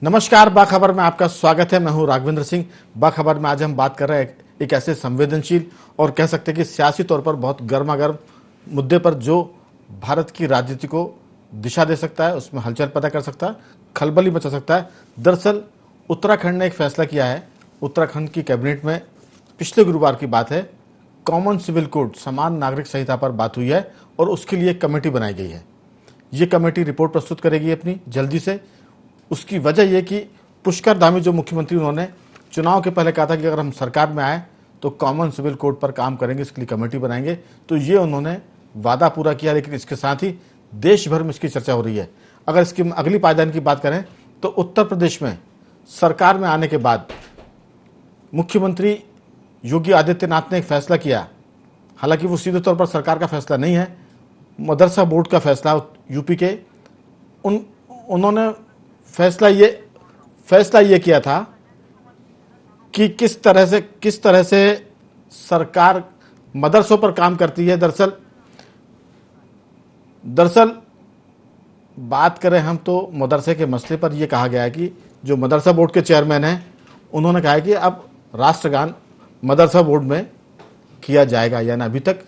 नमस्कार, बाखबर में आपका स्वागत है। मैं हूं राघवेंद्र सिंह। बाखबर में आज हम बात कर रहे हैं एक ऐसे संवेदनशील और कह सकते हैं कि सियासी तौर पर बहुत गर्मागर्म मुद्दे पर जो भारत की राजनीति को दिशा दे सकता है, उसमें हलचल पैदा कर सकता है, खलबली मचा सकता है। दरअसल उत्तराखंड ने एक फैसला किया है। उत्तराखंड की कैबिनेट में पिछले गुरुवार की बात है, कॉमन सिविल कोड समान नागरिक संहिता पर बात हुई है और उसके लिए एक कमेटी बनाई गई है। ये कमेटी रिपोर्ट प्रस्तुत करेगी अपनी जल्दी से। उसकी वजह यह कि पुष्कर धामी जो मुख्यमंत्री, उन्होंने चुनाव के पहले कहा था कि अगर हम सरकार में आए तो कॉमन सिविल कोड पर काम करेंगे, इसके लिए कमेटी बनाएंगे। तो ये उन्होंने वादा पूरा किया, लेकिन इसके साथ ही देश भर में इसकी चर्चा हो रही है। अगर इसकी अगली पायदान की बात करें तो उत्तर प्रदेश में सरकार में आने के बाद मुख्यमंत्री योगी आदित्यनाथ ने एक फैसला किया। हालांकि वो सीधे तौर पर सरकार का फैसला नहीं है, मदरसा बोर्ड का फैसला यूपी के। उन्होंने फैसला ये किया था कि किस तरह से सरकार मदरसों पर काम करती है। दरअसल बात करें हम तो मदरसे के मसले पर यह कहा गया है कि जो मदरसा बोर्ड के चेयरमैन हैं, उन्होंने कहा है कि अब राष्ट्रगान मदरसा बोर्ड में किया जाएगा, यानी अभी तक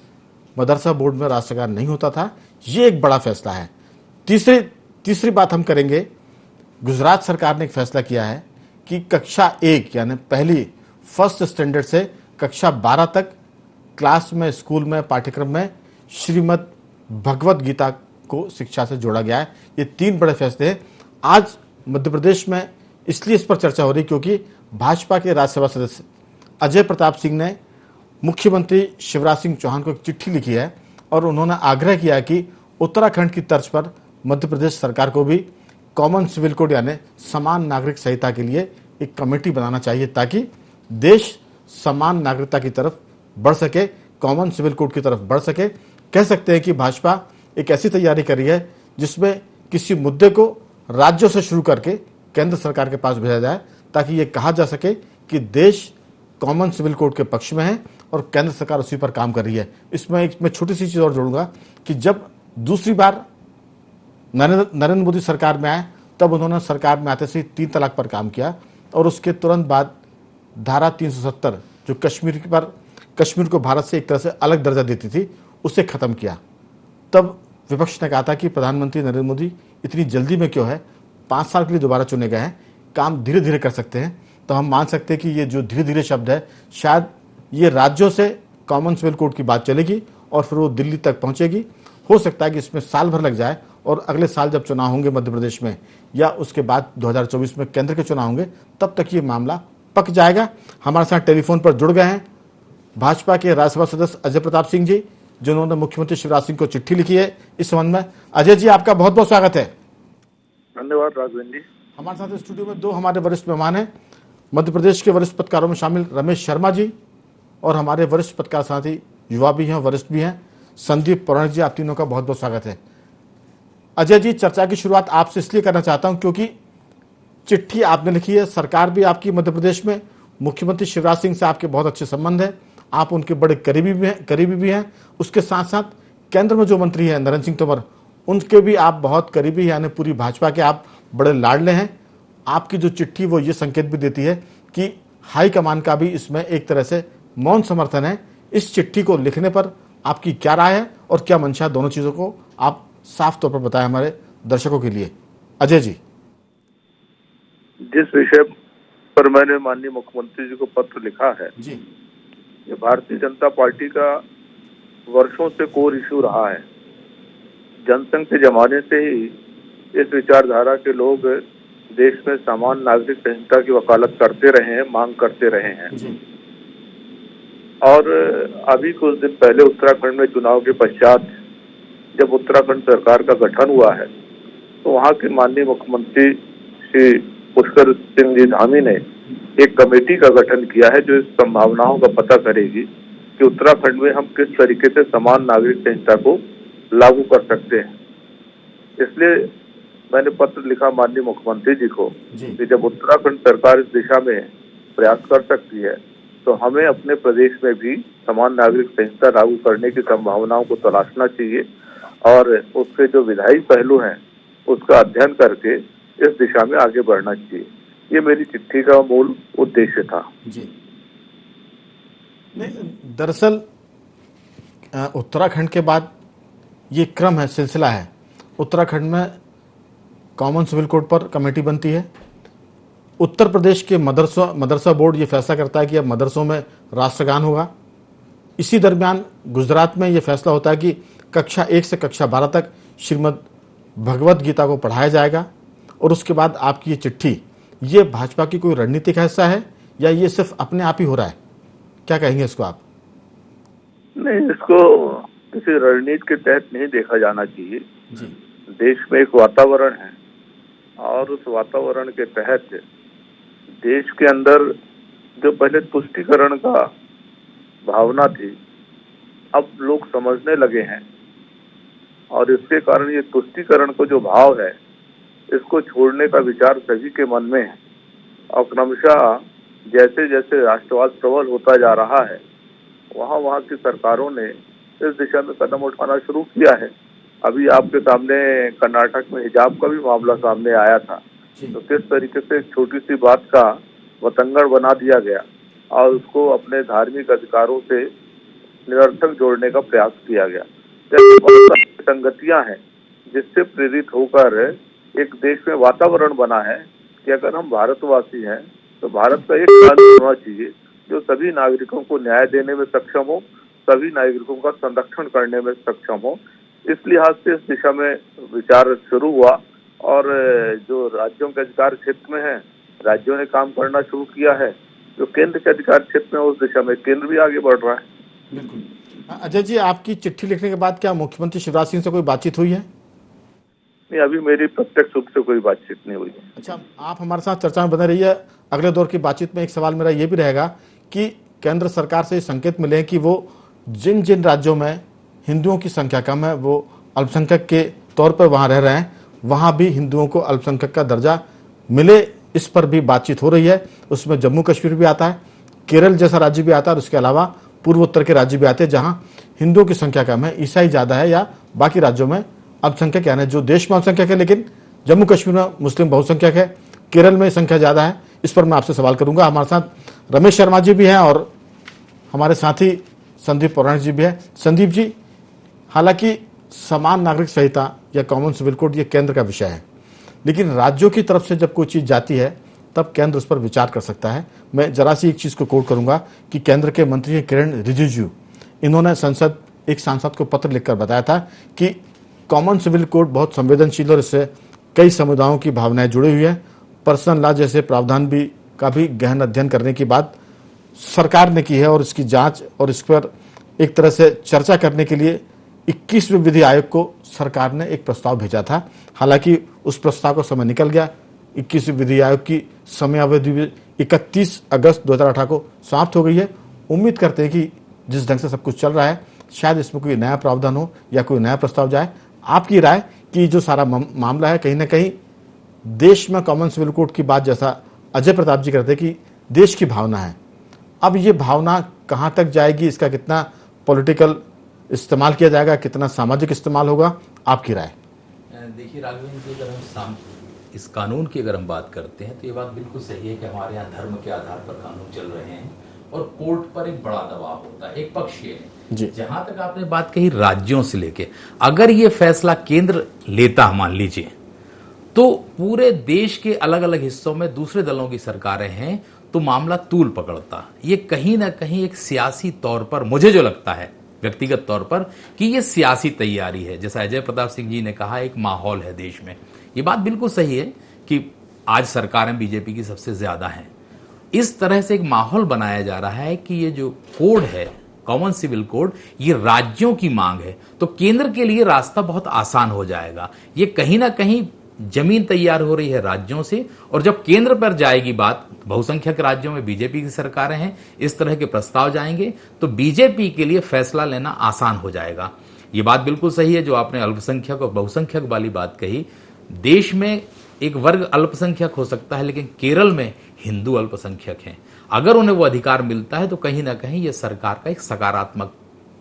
मदरसा बोर्ड में राष्ट्रगान नहीं होता था। ये एक बड़ा फैसला है। तीसरी बात हम करेंगे, गुजरात सरकार ने एक फैसला किया है कि कक्षा 1 यानी पहली फर्स्ट स्टैंडर्ड से कक्षा 12 तक क्लास में, स्कूल में, पाठ्यक्रम में श्रीमद् भगवत गीता को शिक्षा से जोड़ा गया है। ये 3 बड़े फैसले हैं। आज मध्य प्रदेश में इसलिए इस पर चर्चा हो रही क्योंकि भाजपा के राज्यसभा सदस्य अजय प्रताप सिंह ने मुख्यमंत्री शिवराज सिंह चौहान को एक चिट्ठी लिखी है और उन्होंने आग्रह किया कि उत्तराखंड की तर्ज पर मध्य प्रदेश सरकार को भी कॉमन सिविल कोड यानी समान नागरिक संहिता के लिए एक कमेटी बनाना चाहिए, ताकि देश समान नागरिकता की तरफ बढ़ सके, कॉमन सिविल कोड की तरफ बढ़ सके। कह सकते हैं कि भाजपा एक ऐसी तैयारी कर रही है जिसमें किसी मुद्दे को राज्यों से शुरू करके केंद्र सरकार के पास भेजा जाए, ताकि ये कहा जा सके कि देश कॉमन सिविल कोड के पक्ष में है और केंद्र सरकार उसी पर काम कर रही है। इसमें एक मैं छोटी सी चीज़ और जोड़ूंगा कि जब दूसरी बार नरेंद्र मोदी सरकार में आए, तब उन्होंने सरकार में आते से 3 तलाक पर काम किया और उसके तुरंत बाद धारा 370 जो कश्मीर को भारत से एक तरह से अलग दर्जा देती थी, उसे खत्म किया। तब विपक्ष ने कहा था कि प्रधानमंत्री नरेंद्र मोदी इतनी जल्दी में क्यों है, 5 साल के लिए दोबारा चुने गए हैं, काम धीरे धीरे कर सकते हैं। तो हम मान सकते हैं कि ये जो धीरे धीरे शब्द है, शायद ये राज्यों से कॉमन सिविल कोड की बात चलेगी और फिर वो दिल्ली तक पहुंचेगी। हो सकता है कि इसमें साल भर लग जाए और अगले साल जब चुनाव होंगे मध्य प्रदेश में, या उसके बाद 2024 में केंद्र के चुनाव होंगे, तब तक ये मामला पक जाएगा। हमारे साथ टेलीफोन पर जुड़ गए हैं भाजपा के राज्यसभा सदस्य अजय प्रताप सिंह जी, जिन्होंने मुख्यमंत्री शिवराज सिंह को चिट्ठी लिखी है इस संबंध में। अजय जी, आपका बहुत बहुत स्वागत है। धन्यवाद राघवेंद्र जी। हमारे साथ स्टूडियो में 2 हमारे वरिष्ठ मेहमान हैं। मध्य प्रदेश के वरिष्ठ पत्रकारों में शामिल रमेश शर्मा जी और हमारे वरिष्ठ पत्रकार साथी, युवा भी हैं, वरिष्ठ भी हैं, संदीप पौराणिक जी। आप तीनों का बहुत बहुत स्वागत है। अजय जी, चर्चा की शुरुआत आपसे इसलिए करना चाहता हूं क्योंकि चिट्ठी आपने लिखी है, सरकार भी आपकी मध्य प्रदेश में, मुख्यमंत्री शिवराज सिंह से आपके बहुत अच्छे संबंध है, आप उनके बड़े करीबी भी हैं। उसके साथ साथ केंद्र में जो मंत्री हैं नरेंद्र सिंह तोमर, उनके भी आप बहुत करीबी, यानी पूरी भाजपा के आप बड़े लाडले हैं। आपकी जो चिट्ठी वो ये संकेत भी देती है कि हाईकमान का भी इसमें एक तरह से मौन समर्थन है। इस चिट्ठी को लिखने पर आपकी क्या राय है और क्या मंशा, दोनों चीजों को आप साफ तौर पर बताएं हमारे दर्शकों के लिए। अजय जी, जिस विषय पर मैंने माननीय मुख्यमंत्री जी को पत्र लिखा है जी, ये भारतीय जनता पार्टी का वर्षों से कोर इशू रहा है। जनसंघ के जमाने से ही इस विचारधारा के लोग देश में समान नागरिक संहिता की वकालत करते रहे हैं, मांग करते रहे हैं जी। और अभी कुछ दिन पहले उत्तराखंड में चुनाव के पश्चात जब उत्तराखंड सरकार का गठन हुआ है, तो वहाँ के माननीय मुख्यमंत्री श्री पुष्कर सिंह जी धामी ने एक कमेटी का गठन किया है जो इस संभावनाओं का पता करेगी कि उत्तराखंड में हम किस तरीके से समान नागरिक संहिता को लागू कर सकते हैं। इसलिए मैंने पत्र लिखा माननीय मुख्यमंत्री जी को कि जब उत्तराखंड सरकार इस दिशा में प्रयास कर सकती है, तो हमें अपने प्रदेश में भी समान नागरिक संहिता लागू करने की संभावनाओं को तलाशना चाहिए और उसके जो विधायी पहलू हैं उसका अध्ययन करके इस दिशा में आगे बढ़ना चाहिए। ये मेरी चिट्ठी का मूल उद्देश्य था। जी नहीं, दरअसल उत्तराखंड के बाद ये क्रम है, सिलसिला है। उत्तराखंड में कॉमन सिविल कोड पर कमेटी बनती है। उत्तर प्रदेश के मदरसा बोर्ड ये फैसला करता है कि अब मदरसों में राष्ट्रगान होगा। इसी दरमियान गुजरात में ये फैसला होता है कि कक्षा 1 से कक्षा 12 तक श्रीमद् भगवत गीता को पढ़ाया जाएगा। और उसके बाद आपकी ये चिट्ठी, ये भाजपा की कोई रणनीतिक हिस्सा है या ये सिर्फ अपने आप ही हो रहा है? क्या कहेंगे इसको आप? नहीं, इसको किसी रणनीति के तहत नहीं देखा जाना चाहिए जी। देश में एक वातावरण है और उस वातावरण के तहत देश के अंदर जो पहले तुष्टीकरण का भावना थी, अब लोग समझने लगे हैं और इसके कारण ये तुष्टीकरण को जो भाव है, इसको छोड़ने का विचार सभी के मन में है। और क्रमशः जैसे जैसे राष्ट्रवाद प्रबल होता जा रहा है, वहाँ की सरकारों ने इस दिशा में कदम उठाना शुरू किया है। अभी आपके सामने कर्नाटक में हिजाब का भी मामला सामने आया था, तो किस तरीके से एक छोटी सी बात का वतंगड़ बना दिया गया और उसको अपने धार्मिक अधिकारों से निरर्थक जोड़ने का प्रयास किया गया। संगतियां हैं जिससे प्रेरित होकर एक देश में वातावरण बना है कि अगर हम भारतवासी हैं तो भारत का एक कानून होना चाहिए जो सभी नागरिकों को न्याय देने में सक्षम हो, सभी नागरिकों का संरक्षण करने में सक्षम हो। इस लिहाज से इस दिशा में विचार शुरू हुआ और जो राज्यों के अधिकार क्षेत्र में है, राज्यों ने काम करना शुरू किया है। जो केंद्र के अधिकार क्षेत्र में, उस दिशा में केंद्र भी आगे बढ़ रहा है। बिल्कुल। अजय जी, आपकी चिट्ठी लिखने के बाद क्या मुख्यमंत्री शिवराज सिंह से कोई बातचीत हुई है? नहीं, अभी मेरी प्रत्यक्ष रूप से कोई बातचीत नहीं हुई है। अच्छा, आप हमारे साथ चर्चा में बने रहिए। अगले दौर की बातचीत में एक सवाल मेरा ये भी रहेगा कि केंद्र सरकार से संकेत मिले हैं कि वो जिन जिन राज्यों में हिंदुओं की संख्या कम है, वो अल्पसंख्यक के तौर पर वहाँ रह रहे हैं, वहाँ भी हिंदुओं को अल्पसंख्यक का दर्जा मिले, इस पर भी बातचीत हो रही है। उसमें जम्मू कश्मीर भी आता है, केरल जैसा राज्य भी आता है और उसके अलावा पूर्वोत्तर के राज्य भी आते हैं जहाँ हिंदुओं की संख्या कम है, ईसाई ज़्यादा है, या बाकी राज्यों में अल्पसंख्यक, यानी जो देश में अल्पसंख्यक है लेकिन जम्मू कश्मीर में मुस्लिम बहुसंख्यक है, केरल में संख्या ज़्यादा है। इस पर मैं आपसे सवाल करूंगा। हमारे साथ रमेश शर्मा जी भी हैं और हमारे साथी संदीप पौराणिक जी भी है। संदीप जी, हालांकि समान नागरिक संहिता या कॉमन सिविल कोड ये केंद्र का विषय है, लेकिन राज्यों की तरफ से जब कोई चीज़ जाती है तब केंद्र उस पर विचार कर सकता है। मैं जरा सी एक चीज़ को कोट करूंगा कि केंद्र के मंत्री किरण रिजिजू, इन्होंने संसद एक सांसद को पत्र लिखकर बताया था कि कॉमन सिविल कोड बहुत संवेदनशील और इससे कई समुदायों की भावनाएं जुड़ी हुई है। पर्सनल लॉ जैसे प्रावधान भी का भी गहन अध्ययन करने की बात सरकार ने की है और इसकी जांच और इस पर एक तरह से चर्चा करने के लिए 21वें विधि आयोग को सरकार ने एक प्रस्ताव भेजा था। हालांकि उस प्रस्ताव का समय निकल गया। 21वें विधि आयोग की समयावधि 31 अगस्त 2018 को समाप्त हो गई है। उम्मीद करते हैं कि जिस ढंग से सब कुछ चल रहा है, शायद इसमें कोई नया प्रावधान हो या कोई नया प्रस्ताव जाए। आपकी राय कि जो सारा मामला है, कहीं ना कहीं देश में कॉमन सिविल कोड की बात, जैसा अजय प्रताप जी करते कि देश की भावना है, अब ये भावना कहाँ तक जाएगी, इसका कितना पॉलिटिकल इस्तेमाल किया जाएगा, कितना सामाजिक इस्तेमाल होगा, आपकी राय? देखिए राघवेंद्र जी, अगर हम इस कानून की अगर हम बात करते हैं तो ये बात बिल्कुल सही है कि हमारे यहाँ धर्म के आधार पर कानून चल रहे हैं और कोर्ट पर एक बड़ा दबाव होता है, एक पक्ष ये है। जहां तक आपने बात कही राज्यों से लेके, अगर ये फैसला केंद्र लेता, मान लीजिए, तो पूरे देश के अलग अलग हिस्सों में दूसरे दलों की सरकारें हैं तो मामला तूल पकड़ता। ये कहीं ना कहीं एक सियासी तौर पर, मुझे जो लगता है व्यक्तिगत तौर पर, कि ये सियासी तैयारी है। जैसा अजय प्रताप सिंह जी ने कहा, एक माहौल है देश में। ये बात बिल्कुल सही है कि आज सरकारें बीजेपी की सबसे ज्यादा हैं। इस तरह से एक माहौल बनाया जा रहा है कि ये जो कोड है, कॉमन सिविल कोड, ये राज्यों की मांग है, तो केंद्र के लिए रास्ता बहुत आसान हो जाएगा। ये कहीं ना कहीं जमीन तैयार हो रही है राज्यों से, और जब केंद्र पर जाएगी बात, बहुसंख्यक राज्यों में बीजेपी की सरकारें हैं, इस तरह के प्रस्ताव जाएंगे तो बीजेपी के लिए फैसला लेना आसान हो जाएगा। ये बात बिल्कुल सही है जो आपने अल्पसंख्यक और बहुसंख्यक वाली बात कही। देश में एक वर्ग अल्पसंख्यक हो सकता है, लेकिन केरल में हिंदू अल्पसंख्यक हैं। अगर उन्हें वो अधिकार मिलता है तो कहीं ना कहीं ये सरकार का एक सकारात्मक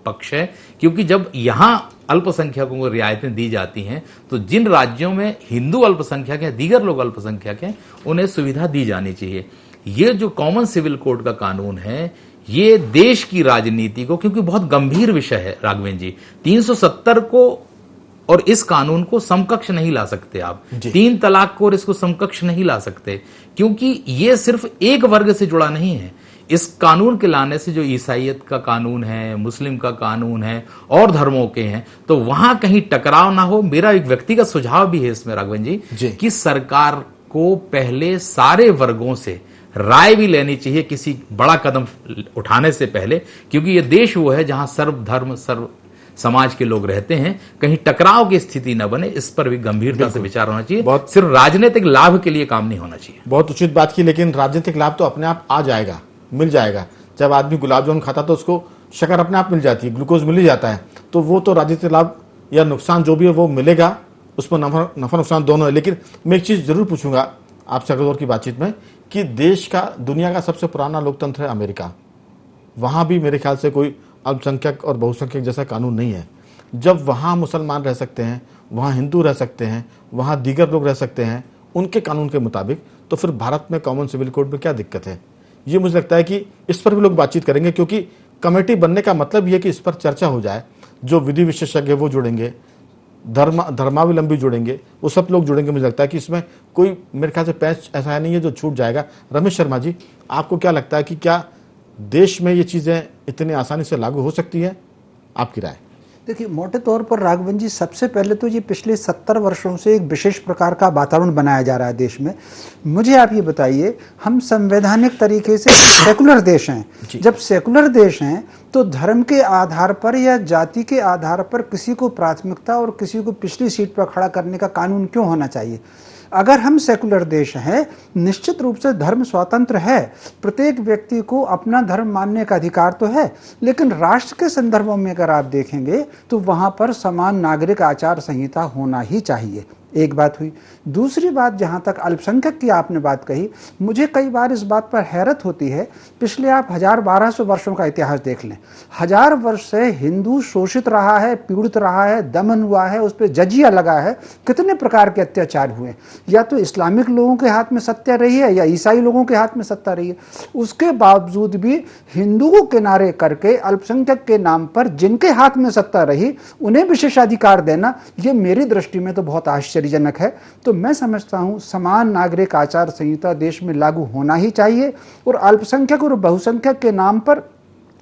पक्ष है, क्योंकि जब यहां अल्पसंख्यकों को रियायतें दी जाती हैं तो जिन राज्यों में हिंदू अल्पसंख्यक हैं, दीगर लोग अल्पसंख्यक हैं, उन्हें सुविधा दी जानी चाहिए। ये जो कॉमन सिविल कोड का कानून है, ये देश की राजनीति को, क्योंकि बहुत गंभीर विषय है राघवेंद्र जी, 370 को और इस कानून को समकक्ष नहीं ला सकते आप, 3 तलाक को और इसको समकक्ष नहीं ला सकते, क्योंकि ये सिर्फ एक वर्ग से जुड़ा नहीं है। इस कानून के लाने से जो ईसाइयत का कानून है, मुस्लिम का कानून है और धर्मों के हैं, तो वहां कहीं टकराव ना हो। मेरा एक व्यक्तिगत सुझाव भी है इसमें राघवेंद्र जी कि सरकार को पहले सारे वर्गों से राय भी लेनी चाहिए किसी बड़ा कदम उठाने से पहले, क्योंकि ये देश वो है जहां सर्व धर्म सर्व समाज के लोग रहते हैं, कहीं टकराव की स्थिति न बने, इस पर भी गंभीरता से विचार होना चाहिए। सिर्फ राजनीतिक लाभ के लिए काम नहीं होना चाहिए। बहुत उचित बात की, लेकिन राजनीतिक लाभ तो अपने आप आ जाएगा, मिल जाएगा। जब आदमी गुलाब जामुन खाता तो उसको शक्कर अपने आप मिल जाती है, ग्लूकोज मिल ही जाता है, तो वो तो राजनीतिक लाभ या नुकसान जो भी है वो मिलेगा, उसमें नफा नुकसान दोनों है। लेकिन मैं एक चीज जरूर पूछूंगा आपसे अगले दौर की बातचीत में कि देश का, दुनिया का सबसे पुराना लोकतंत्र है अमेरिका, वहां भी मेरे ख्याल से कोई अल्पसंख्यक और बहुसंख्यक जैसा कानून नहीं है। जब वहां मुसलमान रह सकते हैं, वहां हिंदू रह सकते हैं, वहां दीगर लोग रह सकते हैं उनके कानून के मुताबिक, तो फिर भारत में कॉमन सिविल कोड में क्या दिक्कत है? ये मुझे लगता है कि इस पर भी लोग बातचीत करेंगे, क्योंकि कमेटी बनने का मतलब ये कि इस पर चर्चा हो जाए, जो विधि विशेषज्ञ वो जुड़ेंगे, धर्मावलंबी जुड़ेंगे, वो सब लोग जुड़ेंगे। मुझे लगता है कि इसमें कोई मेरे ख्याल से पैच ऐसा नहीं है जो छूट जाएगा। रमेश शर्मा जी, आपको क्या लगता है कि क्या देश में ये चीजें इतनी आसानी से लागू हो सकती है? आपकी राय। देखिए, मोटे तौर पर राघवन जी, सबसे पहले तो ये पिछले 70 वर्षों से एक विशेष प्रकार का वातावरण बनाया जा रहा है देश में। मुझे आप ये बताइए, हम संवैधानिक तरीके से सेकुलर देश हैं। जब सेकुलर देश हैं तो धर्म के आधार पर या जाति के आधार पर किसी को प्राथमिकता और किसी को पिछली सीट पर खड़ा करने का कानून क्यों होना चाहिए? अगर हम सेकुलर देश हैं, निश्चित रूप से धर्म स्वतंत्र है, प्रत्येक व्यक्ति को अपना धर्म मानने का अधिकार तो है, लेकिन राष्ट्र के संदर्भों में अगर आप देखेंगे तो वहां पर समान नागरिक आचार संहिता होना ही चाहिए। एक बात हुई। दूसरी बात, जहां तक अल्पसंख्यक की आपने बात कही, मुझे कई बार इस बात पर हैरत होती है। पिछले आप 1000-1200 वर्षों का इतिहास देख लें, 1000 वर्ष से हिंदू शोषित रहा है, पीड़ित रहा है, दमन हुआ है, उस पर जजिया लगा है, कितने प्रकार के अत्याचार हुए। या तो इस्लामिक लोगों के हाथ में सत्ता रही है या ईसाई लोगों के हाथ में सत्ता रही है। उसके बावजूद भी हिंदुओं के नारे करके अल्पसंख्यक के नाम पर जिनके हाथ में सत्ता रही उन्हें विशेषाधिकार देना, यह मेरी दृष्टि में तो बहुत आश्चर्यजनक है। तो मैं समझता हूं समान नागरिक आचार संहिता देश में लागू होना ही चाहिए। और अल्पसंख्यक और बहुसंख्यक के नाम पर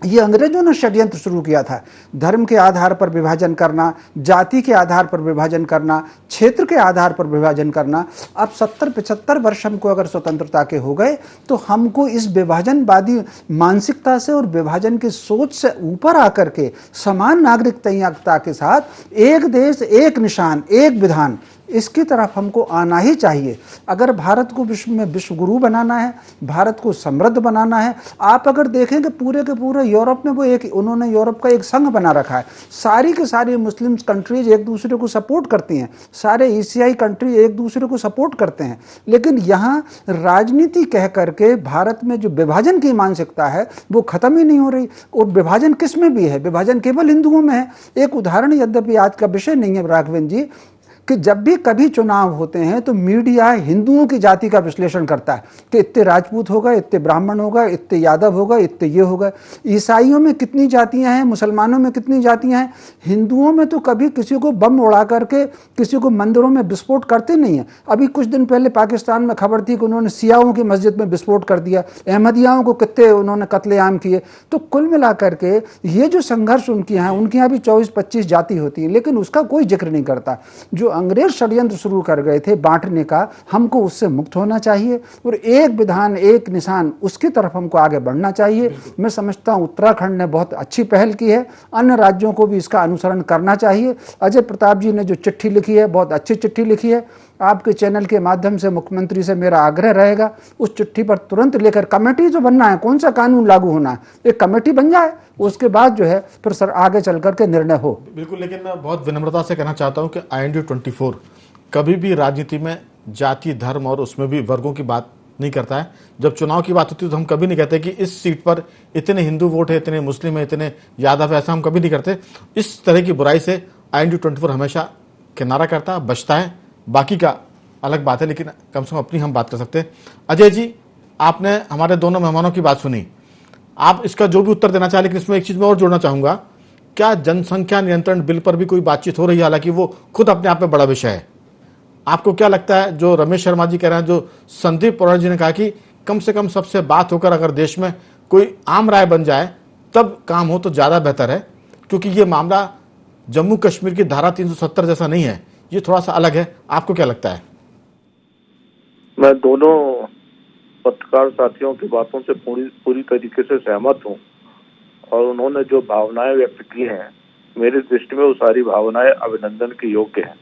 ये अंग्रेजों ने षड्यंत्र शुरू किया था, धर्म के आधार पर विभाजन करना, जाति के आधार पर विभाजन करना, क्षेत्र के आधार पर विभाजन करना। अब 70-75 वर्ष हमको अगर स्वतंत्रता के हो गए तो हमको इस विभाजनवादी मानसिकता से और विभाजन की सोच से ऊपर आकर के समान नागरिकता के साथ एक देश एक निशान एक विधान, इसकी तरफ हमको आना ही चाहिए। अगर भारत को विश्व में विश्व गुरु बनाना है, भारत को समृद्ध बनाना है, आप अगर देखेंगे पूरे के पूरे यूरोप में वो उन्होंने यूरोप का एक संघ बना रखा है। सारी की सारी मुस्लिम कंट्रीज एक दूसरे को सपोर्ट करती हैं, सारे एशियाई कंट्री एक दूसरे को सपोर्ट करते हैं, लेकिन यहाँ राजनीति कह करके भारत में जो विभाजन की मानसिकता है वो खत्म ही नहीं हो रही। और विभाजन किस में भी है? विभाजन केवल हिंदुओं में है। एक उदाहरण, यद्यपि आज का विषय नहीं है राघवेंद्र जी, कि जब भी कभी चुनाव होते हैं तो मीडिया हिंदुओं की जाति का विश्लेषण करता है कि इतने राजपूत होगा, इतने ब्राह्मण होगा, इतने यादव होगा, इतने ये होगा। ईसाइयों में कितनी जातियां हैं, मुसलमानों में कितनी जातियां हैं। हिंदुओं में तो कभी किसी को बम उड़ा करके किसी को मंदिरों में विस्फोट करते नहीं है। अभी कुछ दिन पहले पाकिस्तान में खबर थी कि उन्होंने सियाओं की मस्जिद में विस्फोट कर दिया, अहमदियाओं को कितने उन्होंने कत्लेआम किए। तो कुल मिलाकर के ये जो संघर्ष उनके यहाँ, उनके यहाँ भी 24-25 जाति होती है, लेकिन उसका कोई जिक्र नहीं करता। जो अंग्रेज षड्यंत्र शुरू कर गए थे बांटने का, हमको उससे मुक्त होना चाहिए और एक विधान एक निशान, उसकी तरफ हमको आगे बढ़ना चाहिए। मैं समझता हूं उत्तराखंड ने बहुत अच्छी पहल की है, अन्य राज्यों को भी इसका अनुसरण करना चाहिए। अजय प्रताप जी ने जो चिट्ठी लिखी है, बहुत अच्छी चिट्ठी लिखी है। आपके चैनल के माध्यम से मुख्यमंत्री से मेरा आग्रह रहेगा, उस चिट्ठी पर तुरंत लेकर कमेटी जो बनना है, कौन सा कानून लागू होना है, एक कमेटी बन जाए, उसके बाद जो है फिर सर आगे चल करके निर्णय हो। बिल्कुल, लेकिन मैं बहुत विनम्रता से कहना चाहता हूं कि IND 24 कभी भी राजनीति में जाति, धर्म और उसमें भी वर्गों की बात नहीं करता है। जब चुनाव की बात होती है तो हम कभी नहीं कहते कि इस सीट पर इतने हिंदू वोट है, इतने मुस्लिम है, इतने यादव है, ऐसा हम कभी नहीं करते। इस तरह की बुराई से IND24 हमेशा किनारा करता है, बचता है। बाकी का अलग बात है, लेकिन कम से कम अपनी हम बात कर सकते हैं। अजय जी, आपने हमारे दोनों मेहमानों की बात सुनी, आप इसका जो भी उत्तर देना चाहें, लेकिन इसमें एक चीज़ मैं और जोड़ना चाहूँगा, क्या जनसंख्या नियंत्रण बिल पर भी कोई बातचीत हो रही है? हालांकि वो खुद अपने आप में बड़ा विषय है। आपको क्या लगता है, जो रमेश शर्मा जी कह रहे हैं, जो संदीप पौराणिक जी ने कहा कि कम से कम सबसे बात होकर अगर देश में कोई आम राय बन जाए तब काम हो तो ज़्यादा बेहतर है, क्योंकि ये मामला जम्मू कश्मीर की धारा 370 जैसा नहीं है, ये थोड़ा सा अलग है। आपको क्या लगता है? मैं दोनों पत्रकार साथियों की बातों से पूरी तरीके से सहमत हूं, और उन्होंने जो भावनाएं व्यक्त की हैं, मेरी दृष्टि में वो सारी भावनाएं अभिनंदन के योग्य हैं।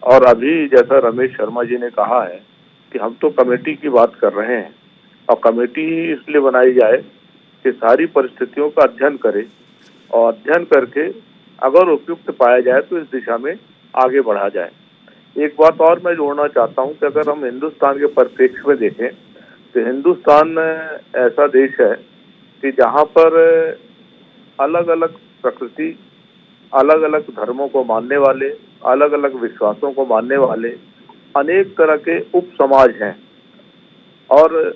और अभी जैसा रमेश शर्मा जी ने कहा है कि हम तो कमेटी की बात कर रहे हैं, और कमेटी इसलिए बनाई जाए कि सारी परिस्थितियों का अध्ययन करे, और अध्ययन करके अगर उपयुक्त पाया जाए तो इस दिशा में आगे बढ़ा जाए। एक बात और मैं जोड़ना चाहता हूं कि अगर हम हिंदुस्तान के परिप्रेक्ष्य में देखें तो हिंदुस्तान ऐसा देश है कि जहां पर अलग अलग प्रकृति, अलग अलग धर्मों को मानने वाले, अलग अलग विश्वासों को मानने वाले अनेक तरह के उप समाज हैं, और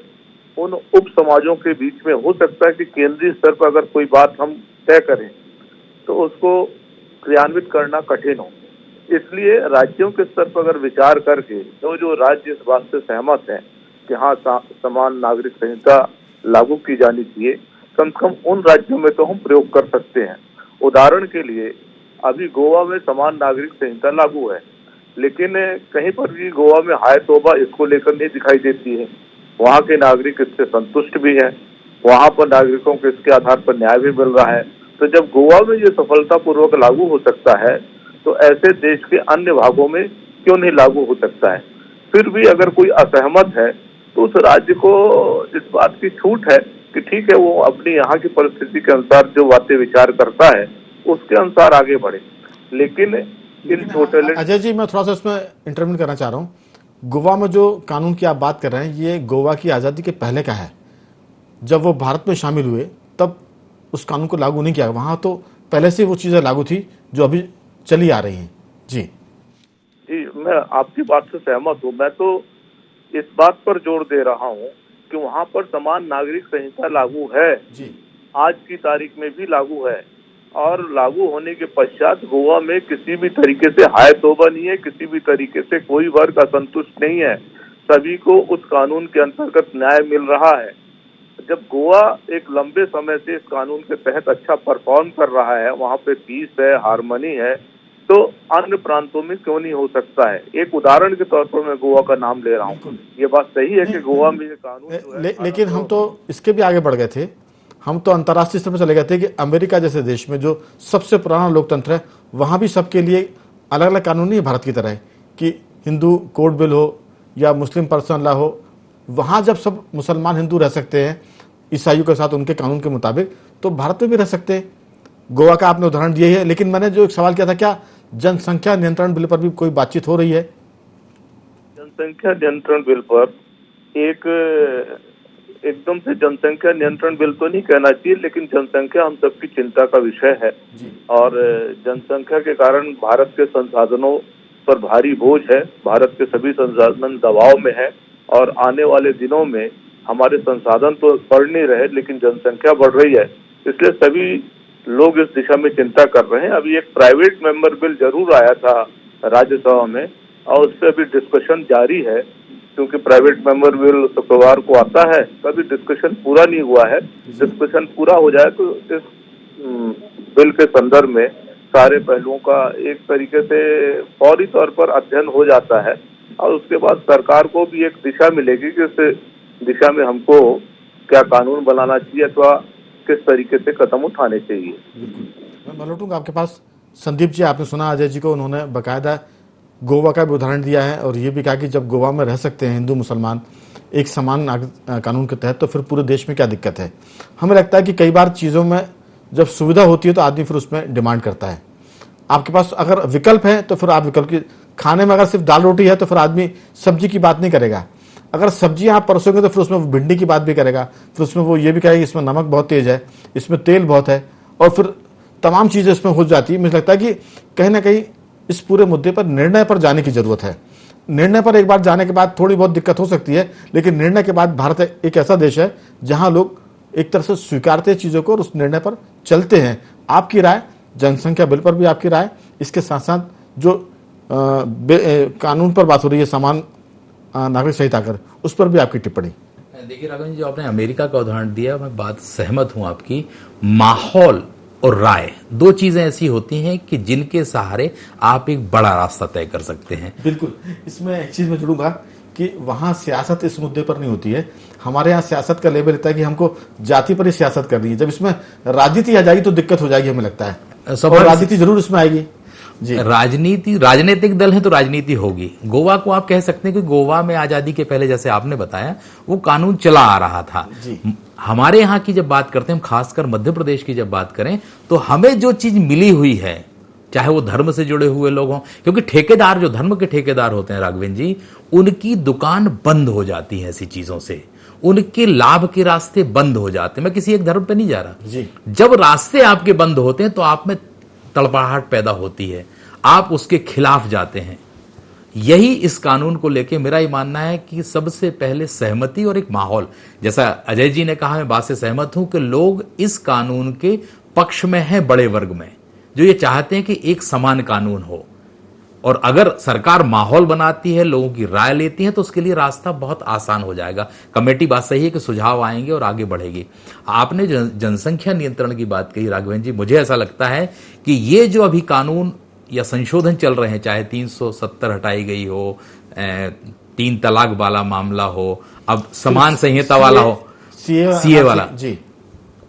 उन उप समाजों के बीच में हो सकता है कि केंद्रीय स्तर पर अगर कोई बात हम तय करें तो उसको क्रियान्वित करना कठिन हो। इसलिए राज्यों के स्तर पर अगर विचार करके जो राज्य इस बात से सहमत हैं कि हाँ समान नागरिक संहिता लागू की जानी चाहिए, कम से कम उन राज्यों में तो हम प्रयोग कर सकते हैं। उदाहरण के लिए अभी गोवा में समान नागरिक संहिता लागू है, लेकिन कहीं पर भी गोवा में हाय तौबा इसको लेकर नहीं दिखाई देती है। वहाँ के नागरिक इससे संतुष्ट भी हैं, वहाँ पर नागरिकों को इसके आधार पर न्याय भी मिल रहा है। तो जब गोवा में ये सफलतापूर्वक लागू हो सकता है तो ऐसे देश के अन्य भागों में क्यों नहीं लागू हो सकता है? फिर भी अगर कोई असहमत है तो उस राज्य को इस बात की छूट है कि ठीक है, वो अपनी यहाँ की परिस्थिति के अनुसार जो बातें विचार करता है उसके अनुसार आगे बढ़े। लेकिन इन टोटल अजय जी, मैं थोड़ा सा इसमें इंटरव्यू करना चाह रहा हूँ। गोवा में जो कानून की आप बात कर रहे हैं, ये गोवा की आज़ादी के पहले का है। जब वो भारत में शामिल हुए तब उस कानून को लागू नहीं किया। वहाँ तो पहले से वो चीज़ें लागू थी जो अभी चली आ रही हैं। जी जी, मैं आपकी बात से सहमत हूँ। मैं तो इस बात पर जोर दे रहा हूँ कि वहाँ पर समान नागरिक संहिता लागू है जी, आज की तारीख में भी लागू है, और लागू होने के पश्चात गोवा में किसी भी तरीके से हाय तौबा नहीं है, किसी भी तरीके से कोई वर्ग असंतुष्ट नहीं है, सभी को उस कानून के अंतर्गत न्याय मिल रहा है। जब गोवा एक लंबे समय से इस कानून के तहत अच्छा परफॉर्म कर रहा है, वहाँ पे पीस है, हार्मनी है, तो अन्य प्रांतों में क्यों नहीं हो सकता है? एक उदाहरण के तौर पर मैं गोवा का नाम ले रहा हूँ। ये बात सही है कि गोवा में ये कानून जो है, लेकिन हम तो इसके भी आगे बढ़ गए थे। हम तो अंतर्राष्ट्रीय स्तर पर चले गए थे कि अमेरिका जैसे देश में जो सबसे पुराना लोकतंत्र है, वहाँ भी सबके लिए अलग अलग कानून नहीं है भारत की तरह कि हिंदू कोड बिल हो या मुस्लिम पर्सनल लॉ हो। वहाँ जब सब मुसलमान हिंदू रह सकते हैं ईसाइयों के साथ उनके कानून के मुताबिक, तो भारत में भी रह सकते हैं। गोवा का आपने उदाहरण दिया है। लेकिन मैंने जो एक सवाल किया था, क्या जनसंख्या नियंत्रण बिल पर भी कोई बातचीत हो रही है? जनसंख्या नियंत्रण बिल पर एकदम से जनसंख्या नियंत्रण बिल तो नहीं कहना चाहिए, लेकिन जनसंख्या हम सबकी चिंता का विषय है, और जनसंख्या के कारण भारत के संसाधनों पर भारी बोझ है। भारत के सभी संसाधन दबाव में है, और आने वाले दिनों में हमारे संसाधन तो बढ़ नहीं रहे लेकिन जनसंख्या बढ़ रही है। इसलिए सभी लोग इस दिशा में चिंता कर रहे हैं। अभी एक प्राइवेट मेंबर बिल जरूर आया था राज्यसभा में, और उस पर अभी डिस्कशन जारी है, क्योंकि प्राइवेट मेंबर बिल शुक्रवार को आता है, कभी डिस्कशन पूरा नहीं हुआ है। डिस्कशन पूरा हो जाए तो इस बिल के संदर्भ में सारे पहलुओं का एक तरीके से फौरी तौर पर अध्ययन हो जाता है, और उसके बाद सरकार को भी एक दिशा मिलेगी कि इस दिशा में हमको क्या कानून बनाना चाहिए अथवा किस तरीके से कदम उठाने चाहिए। मैं लौटूंगा आपके पास। संदीप जी, आपने सुना अजय जी को, उन्होंने बाकायदा गोवा का भी उदाहरण दिया है और ये भी कहा कि जब गोवा में रह सकते हैं हिंदू मुसलमान एक समान कानून के तहत, तो फिर पूरे देश में क्या दिक्कत है? हमें लगता है कि कई बार चीज़ों में जब सुविधा होती है तो आदमी फिर उसमें डिमांड करता है। आपके पास अगर विकल्प है तो फिर आप विकल्प की, खाने में अगर सिर्फ दाल रोटी है तो फिर आदमी सब्जी की बात नहीं करेगा। अगर सब्जी आप परोसोगे तो फिर उसमें वो भिंडी की बात भी करेगा, फिर उसमें वो ये भी कहेगा इसमें नमक बहुत तेज है, इसमें तेल बहुत है, और फिर तमाम चीज़ें इसमें हो जाती है। मुझे लगता है कि कहीं ना कहीं इस पूरे मुद्दे पर निर्णय पर जाने की ज़रूरत है। निर्णय पर एक बार जाने के बाद थोड़ी बहुत दिक्कत हो सकती है, लेकिन निर्णय के बाद भारत एक ऐसा देश है जहां लोग एक तरह से स्वीकारते हैं चीज़ों को और उस निर्णय पर चलते हैं। आपकी राय जनसंख्या बिल पर भी आपकी राय, इसके साथ साथ जो कानून पर बात हो रही है समान नागरिक संहिता कर, उस पर भी आपकी टिप्पणी। देखिए राघवन जी, जो आपने अमेरिका का उदाहरण दिया, मैं बात सहमत हूं आपकी। माहौल और राय दो चीजें ऐसी होती हैं कि जिनके सहारे आप एक बड़ा रास्ता तय कर सकते हैं। बिल्कुल, इसमें एक चीज मैं जुड़ूंगा कि वहां सियासत इस मुद्दे पर नहीं होती है। हमारे यहाँ सियासत का लेवल इतना है कि हमको जाति पर ही सियासत करनी है। जब इसमें राजनीति आ जाएगी तो दिक्कत हो जाएगी, हमें लगता है, और राजनीति जरूर इसमें आएगी जी। राजनीतिक दल है तो राजनीति होगी। गोवा को आप कह सकते हैं कि गोवा में आजादी के पहले, जैसे आपने बताया, वो कानून चला आ रहा था जी। हमारे यहाँ की जब बात करते हैं, हम खासकर मध्य प्रदेश की जब बात करें, तो हमें जो चीज मिली हुई है, चाहे वो धर्म से जुड़े हुए लोग हों, क्योंकि ठेकेदार, जो धर्म के ठेकेदार होते हैं राघवेंद्र जी, उनकी दुकान बंद हो जाती है ऐसी चीजों से, उनके लाभ के रास्ते बंद हो जाते हैं। मैं किसी एक धर्म पे नहीं जा रहा जी। जब रास्ते आपके बंद होते हैं तो आप में तड़पड़ाहट पैदा होती है, आप उसके खिलाफ जाते हैं। यही इस कानून को लेके मेरा ही मानना है कि सबसे पहले सहमति और एक माहौल, जैसा अजय जी ने कहा, मैं बात से सहमत हूं कि लोग इस कानून के पक्ष में हैं, बड़े वर्ग में, जो ये चाहते हैं कि एक समान कानून हो। और अगर सरकार माहौल बनाती है, लोगों की राय लेती है, तो उसके लिए रास्ता बहुत आसान हो जाएगा। कमेटी बात सही है कि सुझाव आएंगे और आगे बढ़ेगी। आपने जनसंख्या नियंत्रण की बात कही राघवेंद्र जी, मुझे ऐसा लगता है कि ये जो अभी कानून या संशोधन चल रहे हैं, चाहे 370 हटाई गई हो, 3 तलाक वाला मामला हो, अब समान संहिता वाला हो, सीए वाला जी,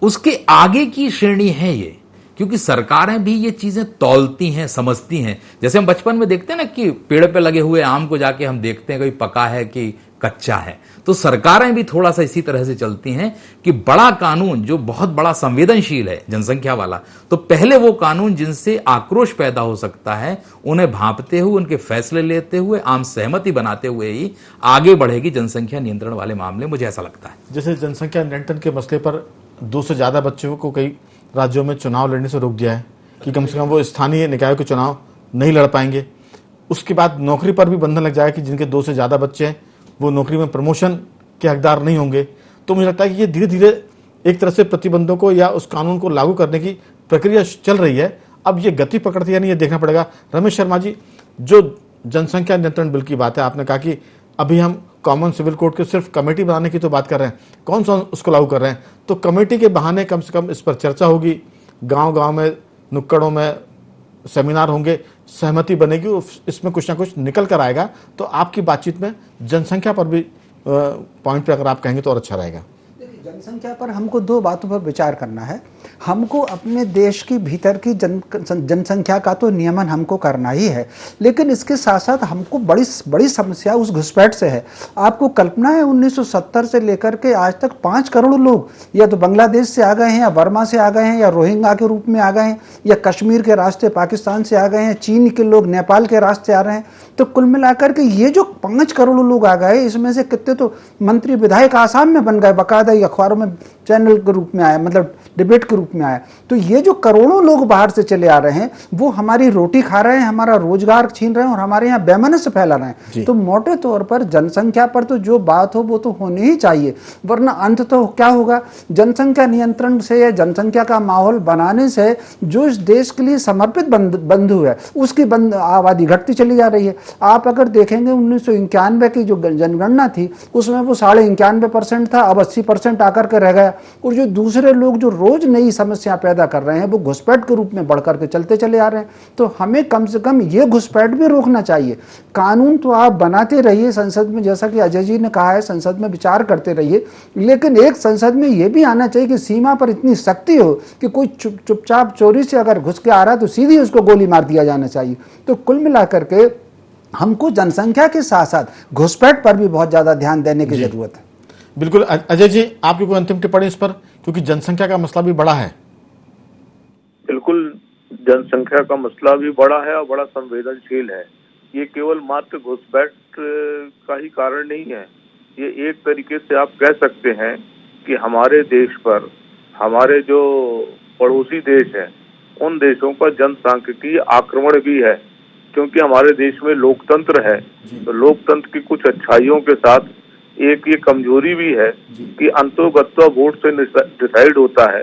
उसके आगे की श्रेणी है ये, क्योंकि सरकारें भी ये चीजें तौलती हैं, समझती हैं। जैसे हम बचपन में देखते हैं ना कि पेड़ पे लगे हुए आम को जाके हम देखते हैं कभी पका है कि कच्चा है, तो सरकारें भी थोड़ा सा इसी तरह से चलती हैं कि बड़ा कानून जो बहुत बड़ा संवेदनशील है, जनसंख्या वाला, तो पहले वो कानून जिनसे आक्रोश पैदा हो सकता है, उन्हें भांपते हुए, उनके फैसले लेते हुए, आम सहमति बनाते हुए ही आगे बढ़ेगी जनसंख्या नियंत्रण वाले मामले, मुझे ऐसा लगता है। जैसे जनसंख्या नियंत्रण के मसले पर 2 से ज्यादा बच्चों को कई राज्यों में चुनाव लड़ने से रोक दिया है कि कम से कम वो स्थानीय निकायों के चुनाव नहीं लड़ पाएंगे। उसके बाद नौकरी पर भी बंधन लग जाएगा कि जिनके 2 से ज़्यादा बच्चे हैं वो नौकरी में प्रमोशन के हकदार नहीं होंगे। तो मुझे लगता है कि ये धीरे धीरे एक तरह से प्रतिबंधों को या उस कानून को लागू करने की प्रक्रिया चल रही है। अब ये गति पकड़ती है या नहीं, ये देखना पड़ेगा। रमेश शर्मा जी, जो जनसंख्या नियंत्रण बिल की बात है, आपने कहा कि अभी हम कॉमन सिविल कोड के सिर्फ कमेटी बनाने की तो बात कर रहे हैं, कौन सा उसको लागू कर रहे हैं? तो कमेटी के बहाने कम से कम इस पर चर्चा होगी, गांव-गांव में, नुक्कड़ों में सेमिनार होंगे, सहमति बनेगी, इसमें कुछ ना कुछ निकल कर आएगा। तो आपकी बातचीत में जनसंख्या पर भी पॉइंट पे अगर आप कहेंगे तो और अच्छा रहेगा। जनसंख्या पर हमको 2 बातों पर विचार करना है। हमको अपने देश की भीतर की जनसंख्या का तो नियमन हमको करना ही है, लेकिन इसके साथ साथ हमको बड़ी समस्या उस घुसपैठ से है। आपको कल्पना है 1970 से लेकर के आज तक 5 करोड़ लोग या तो बांग्लादेश से आ गए हैं, या बर्मा से आ गए हैं, या रोहिंग्या के रूप में आ गए हैं, या कश्मीर के रास्ते पाकिस्तान से आ गए हैं, चीन के लोग नेपाल के रास्ते आ रहे हैं। तो कुल मिलाकर के ये जो 5 करोड़ लोग आ गए, इसमें से कितने तो मंत्री विधायक आसाम में बन गए, बाकायदा अखबारों में चैनल के रूप में आया, मतलब डिबेट के रूप में आया। तो ये जो करोड़ों लोग बाहर से चले आ रहे हैं, वो हमारी रोटी खा रहे हैं, हमारा रोजगार छीन रहे हैं और हमारे यहाँ बेमनस से फैला रहे हैं। तो मोटे तौर पर जनसंख्या पर तो जो बात हो वो तो होनी ही चाहिए, वरना अंत तो क्या होगा? जनसंख्या नियंत्रण से या जनसंख्या का माहौल बनाने से जो इस देश के लिए समर्पित बंधु है, उसकी आबादी घटती चली जा रही है। आप अगर देखेंगे 1991 की जो जनगणना थी, उसमें वो 91.5% था, अब 80% आकर के रह गया। और जो दूसरे लोग जो रोज नई समस्या पैदा कर रहे हैं, वो घुसपैठ के रूप में बढ़कर के चलते चले आ रहे हैं। तो हमें कम से कम ये घुसपैठ भी रोकना चाहिए। कानून तो आप बनाते रहिए संसद में, जैसा कि अजय जी ने कहा है, संसद में विचार करते रहिए, लेकिन एक संसद में ये भी आना चाहिए कि सीमा पर इतनी सख्ती हो कि कोई चुपचाप चोरी से अगर घुस के आ रहा है तो सीधी उसको गोली मार दिया जाना चाहिए। तो कुल मिलाकर के हमको जनसंख्या के साथ साथ घुसपैठ पर भी बहुत ज्यादा ध्यान देने की जरूरत है। बिल्कुल। अजय जी, आपकी कोई अंतिम टिप्पणी इस पर, क्योंकि जनसंख्या का मसला भी बड़ा है। बिल्कुल, जनसंख्या का मसला भी बड़ा है और बड़ा संवेदनशील है। ये केवल मात्र घुसपैठ का ही कारण नहीं है। ये एक तरीके से आप कह सकते हैं कि हमारे देश पर हमारे जो पड़ोसी देश हैं उन देशों पर जनसांख्यिकीय आक्रमण भी है, क्योंकि हमारे देश में लोकतंत्र है। तो लोकतंत्र की कुछ अच्छाइयों के साथ एक ये कमजोरी भी है कि अंतोगत्वा वोट से डिसाइड होता है,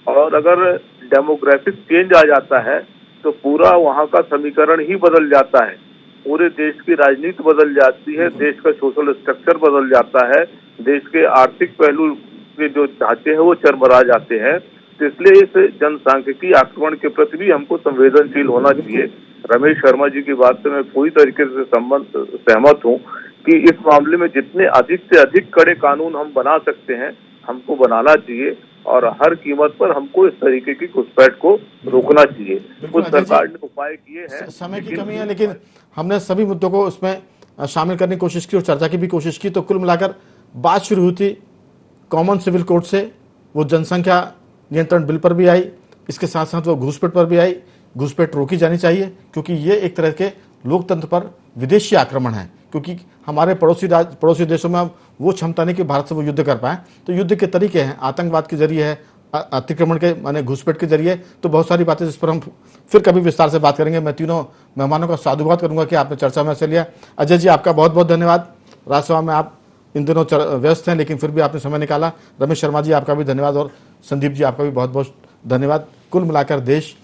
और अगर डेमोग्राफिक चेंज आ जाता है तो पूरा वहाँ का समीकरण ही बदल जाता है, पूरे देश की राजनीति बदल जाती है, देश का सोशल स्ट्रक्चर बदल जाता है, देश के आर्थिक पहलू के जो ढांचे हैं वो चरमरा जाते हैं। तो इसलिए इस जनसांख्यिकीय आक्रमण के प्रति भी हमको संवेदनशील होना चाहिए। रमेश शर्मा जी की बात से मैं पूरी तरीके से सहमत हूँ कि इस मामले में जितने अधिक से अधिक कड़े कानून हम बना सकते हैं हमको बनाना चाहिए, और हर कीमत पर हमको इस तरीके की घुसपैठ को रोकना चाहिए। कुछ सरकार ने उपाय किए हैं, समय की कमी है, लेकिन हमने सभी मुद्दों को उसमें शामिल करने की कोशिश की और चर्चा की भी कोशिश की। तो कुल मिलाकर बात शुरू हुई थी कॉमन सिविल कोड से, वो जनसंख्या नियंत्रण बिल पर भी आई, इसके साथ साथ वो घुसपैठ पर भी आई। घुसपैठ रोकी जानी चाहिए क्योंकि ये एक तरह के लोकतंत्र पर विदेशी आक्रमण है, क्योंकि हमारे पड़ोसी देशों में अब वो क्षमता नहीं कि भारत से वो युद्ध कर पाए। तो युद्ध के तरीके हैं, आतंकवाद के जरिए है, अतिक्रमण के माने घुसपैठ के जरिए। तो बहुत सारी बातें जिस पर हम फिर कभी विस्तार से बात करेंगे। मैं तीनों मेहमानों का साधुवाद करूंगा कि आपने चर्चा में हिस्सा लिया। अजय जी, आपका बहुत बहुत धन्यवाद। राज्यसभा में आप इन दिनों व्यस्त हैं, लेकिन फिर भी आपने समय निकाला। रमेश शर्मा जी, आपका भी धन्यवाद, और संदीप जी, आपका भी बहुत बहुत धन्यवाद। कुल मिलाकर देश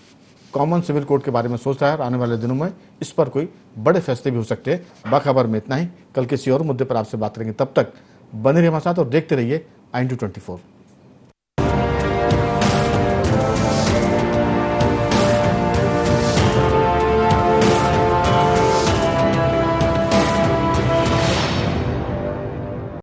कॉमन सिविल कोड के बारे में सोच रहा है और आने वाले दिनों में इस पर कोई बड़े फैसले भी हो सकते हैं। बाखबर में इतना ही, कल किसी और मुद्दे पर आपसे बात करेंगे। तब तक बने रहिए हमारे साथ और देखते रहिए INTO 24।